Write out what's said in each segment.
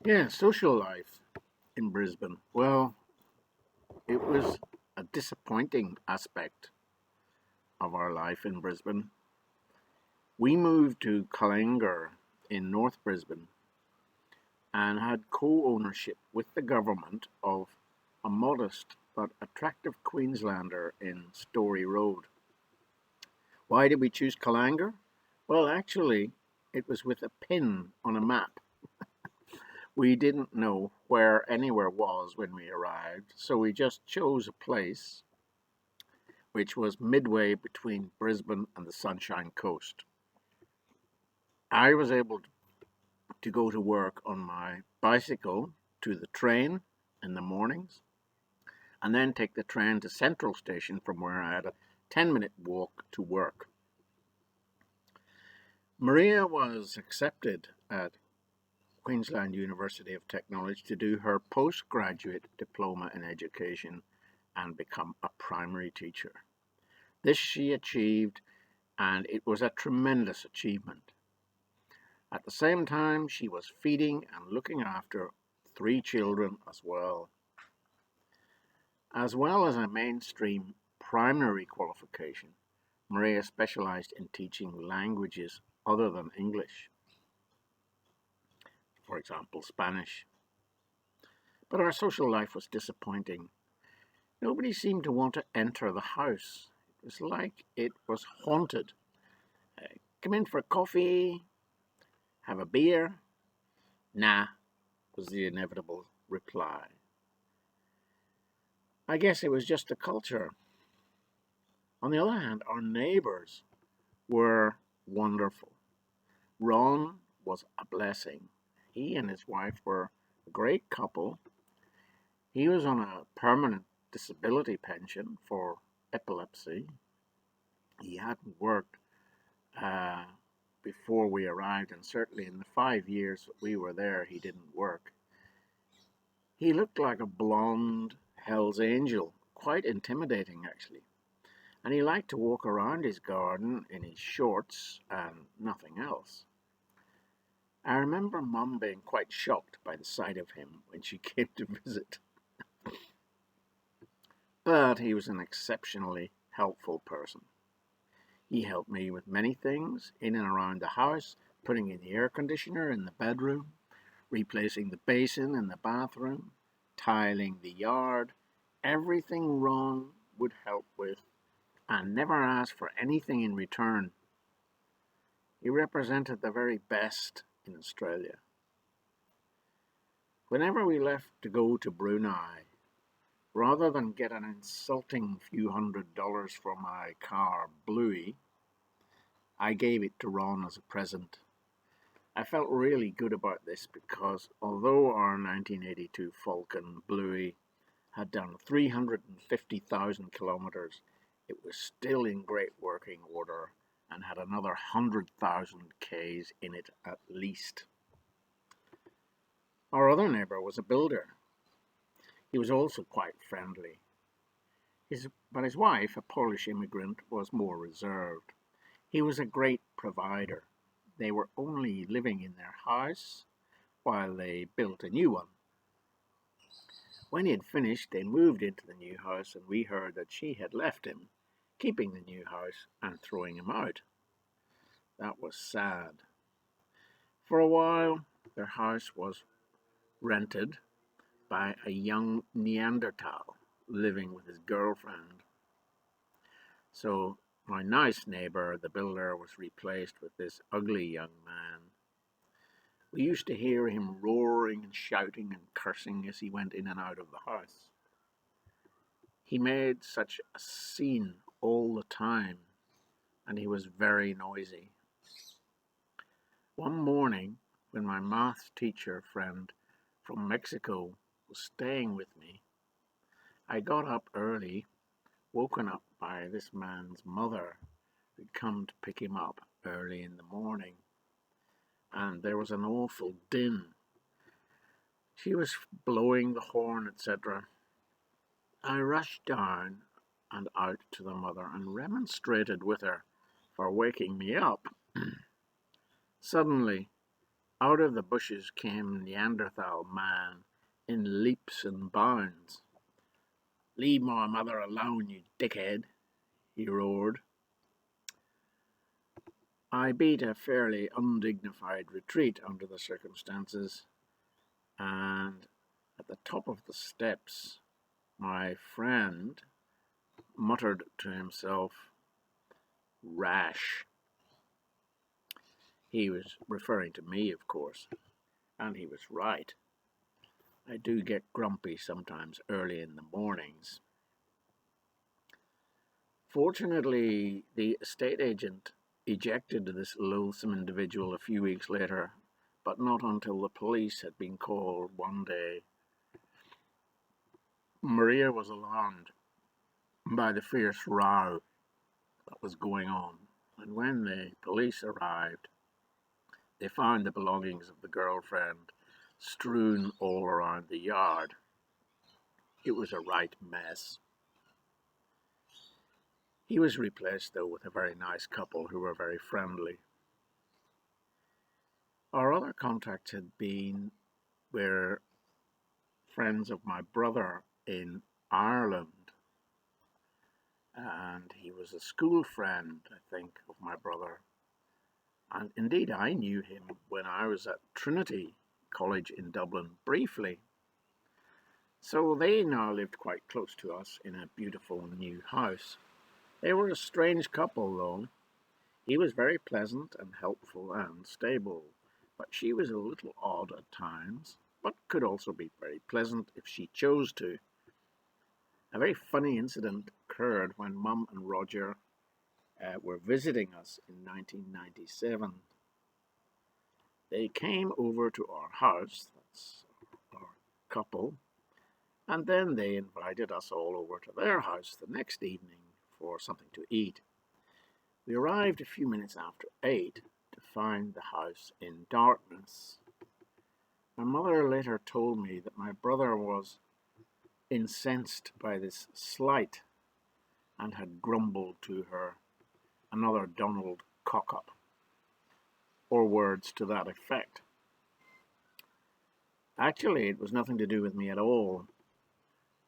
Yeah, social life in Brisbane. Well, it was a disappointing aspect of our life in Brisbane. We moved to Kallangur in North Brisbane and had co ownership with the government of a modest but attractive Queenslander in Story Road. Why did we choose Kallangur? Well, actually, it was with a pin on a map. We didn't know where anywhere was when we arrived, so we just chose a place which was midway between Brisbane and the Sunshine Coast. I was able to go to work on my bicycle to the train in the mornings and then take the train to Central Station from where I had a 10-minute walk to work. Maria was accepted at Queensland University of Technology to do her postgraduate diploma in education and become a primary teacher. This she achieved, and it was a tremendous achievement. At the same time, she was feeding and looking after 3 children as well as a mainstream primary qualification. Maria specialized in teaching languages other than English, for example, Spanish. But our social life was disappointing. Nobody seemed to want to enter the house. It was like it was haunted. Come in for a coffee, have a beer. Nah, was the inevitable reply. I guess it was just a culture. On the other hand, our neighbours were wonderful. Ron was a blessing. He and his wife were a great couple. He was on a permanent disability pension for epilepsy. He hadn't worked uh, before we arrived, and certainly in the 5 years that we were there, he didn't work. He looked like a blonde Hell's Angel, quite intimidating actually. And he liked to walk around his garden in his shorts and nothing else. I remember Mum being quite shocked by the sight of him when she came to visit. But he was an exceptionally helpful person. He helped me with many things in and around the house, putting in the air conditioner in the bedroom, replacing the basin in the bathroom, tiling the yard, everything Ron would help with and never asked for anything in return. He represented the very best in Australia. Whenever we left to go to Brunei, rather than get an insulting few $100s for my car, Bluey, I gave it to Ron as a present. I felt really good about this because although our 1982 Falcon Bluey had done 350,000 kilometres, it was still in great working order and had another 100,000 Ks in it at least. Our other neighbour was a builder. He was also quite friendly. But his wife, a Polish immigrant, was more reserved. He was a great provider. They were only living in their house while they built a new one. When he had finished, they moved into the new house, and we heard that she had left him, keeping the new house and throwing him out. That was sad. For a while, their house was rented by a young Neanderthal living with his girlfriend. So my nice neighbour, the builder, was replaced with this ugly young man. We used to hear him roaring and shouting and cursing as he went in and out of the house. He made such a scene all the time, and he was very noisy. One morning, when my maths teacher friend from Mexico was staying with me, I got up early, woken up by this man's mother, who'd come to pick him up early in the morning, and there was an awful din. She was blowing the horn, etc. I rushed down and out to the mother and remonstrated with her for waking me up. Suddenly, Out of the bushes came Neanderthal man in leaps and bounds. "Leave my mother alone, you dickhead," he roared. I beat a fairly undignified retreat under the circumstances, and at the top of the steps, my friend muttered to himself, "Rash." He was referring to me, of course, and he was right. I do get grumpy sometimes early in the mornings. Fortunately, the estate agent ejected this loathsome individual a few weeks later, but not until the police had been called one day. Maria was alarmed by the fierce row that was going on, and when the police arrived, they found the belongings of the girlfriend strewn all around the yard. It was a right mess. He was replaced, though, with a very nice couple who were very friendly. Our other contacts had been were friends of my brother in Ireland, and he was a school friend, I think, of my brother. And indeed, I knew him when I was at Trinity College in Dublin briefly. So they now lived quite close to us in a beautiful new house. They were a strange couple, though. He was very pleasant and helpful and stable, but she was a little odd at times, but could also be very pleasant if she chose to. A very funny incident occurred when Mum and Roger were visiting us in 1997. They came over to our house, that's our couple, and then they invited us all over to their house the next evening for something to eat. We arrived a few minutes after 8 to find the house in darkness. My mother later told me that my brother was incensed by this slight and had grumbled to her, "Another Donald cock-up," or words to that effect. Actually, it was nothing to do with me at all.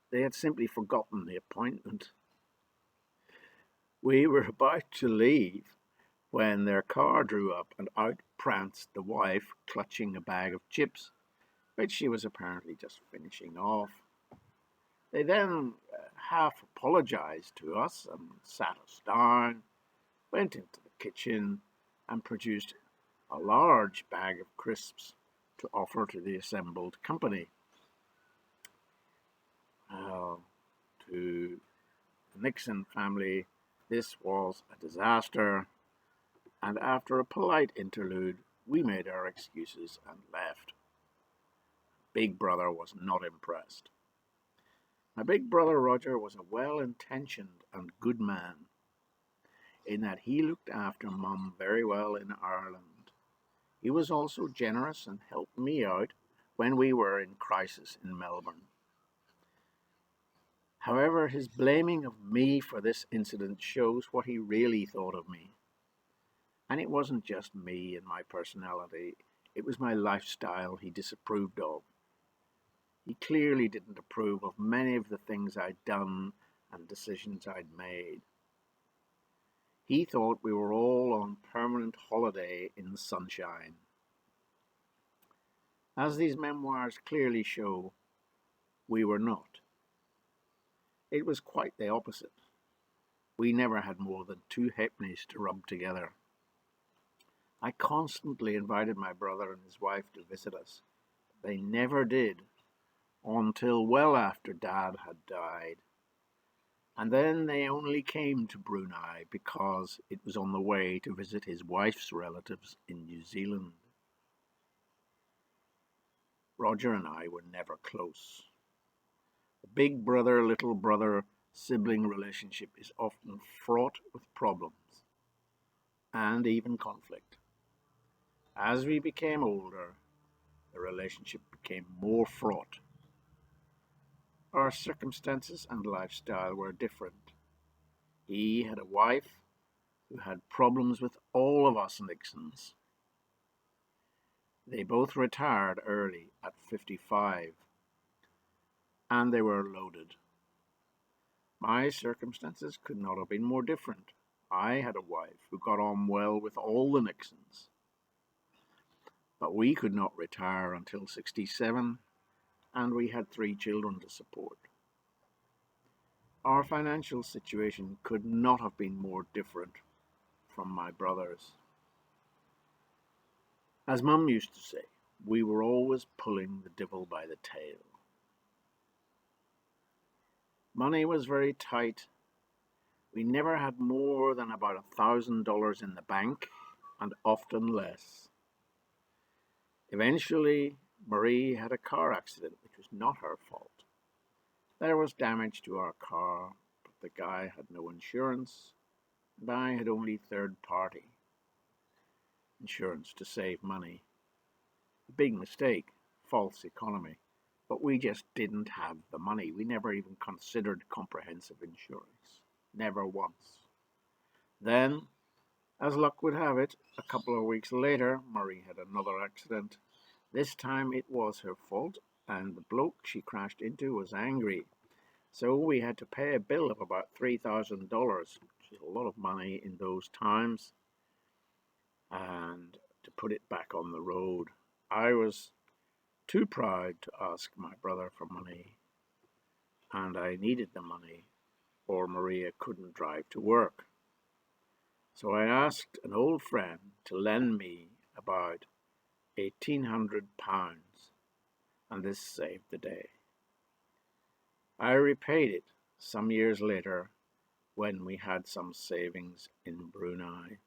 They had simply forgotten the appointment. We were about to leave when their car drew up and out pranced the wife, clutching a bag of chips, which she was apparently just finishing off. They then half apologized to us and sat us down, went into the kitchen and produced a large bag of crisps to offer to the assembled company. To the Nixon family, this was a disaster, and after a polite interlude, we made our excuses and left. Big Brother was not impressed. My big brother Roger was a well-intentioned and good man, in that he looked after Mum very well in Ireland. He was also generous and helped me out when we were in crisis in Melbourne. However, his blaming of me for this incident shows what he really thought of me. And it wasn't just me and my personality, it was my lifestyle he disapproved of. He clearly didn't approve of many of the things I'd done and decisions I'd made. He thought we were all on permanent holiday in the sunshine. As these memoirs clearly show, we were not. It was quite the opposite. We never had more than 2 halfpennies to rub together. I constantly invited my brother and his wife to visit us. They never did, until well after Dad had died. And then they only came to Brunei because it was on the way to visit his wife's relatives in New Zealand. Roger and I were never close. The big brother, little brother sibling relationship is often fraught with problems and even conflict. As we became older, the relationship became more fraught. Our circumstances and lifestyle were different. He had a wife who had problems with all of us Nixons. They both retired early at 55, and they were loaded. My circumstances could not have been more different. I had a wife who got on well with all the Nixons, but we could not retire until 67, and we had 3 children to support. Our financial situation could not have been more different from my brother's. As Mum used to say, we were always pulling the devil by the tail. Money was very tight. We never had more than about $1,000 in the bank, and often less. Eventually, Marie had a car accident, which was not her fault. There was damage to our car, but the guy had no insurance, and I had only third-party insurance to save money. A big mistake, false economy, but we just didn't have the money. We never even considered comprehensive insurance, never once. Then, as luck would have it, a couple of weeks later, Marie had another accident. This time it was her fault, and the bloke she crashed into was angry. So we had to pay a bill of about $3,000, which is a lot of money in those times, and to put it back on the road. I was too proud to ask my brother for money, and I needed the money, or Maria couldn't drive to work. So I asked an old friend to lend me about £1,800, and this saved the day. I repaid it some years later when we had some savings in Brunei.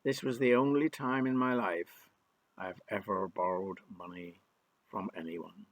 This was the only time in my life I've ever borrowed money from anyone.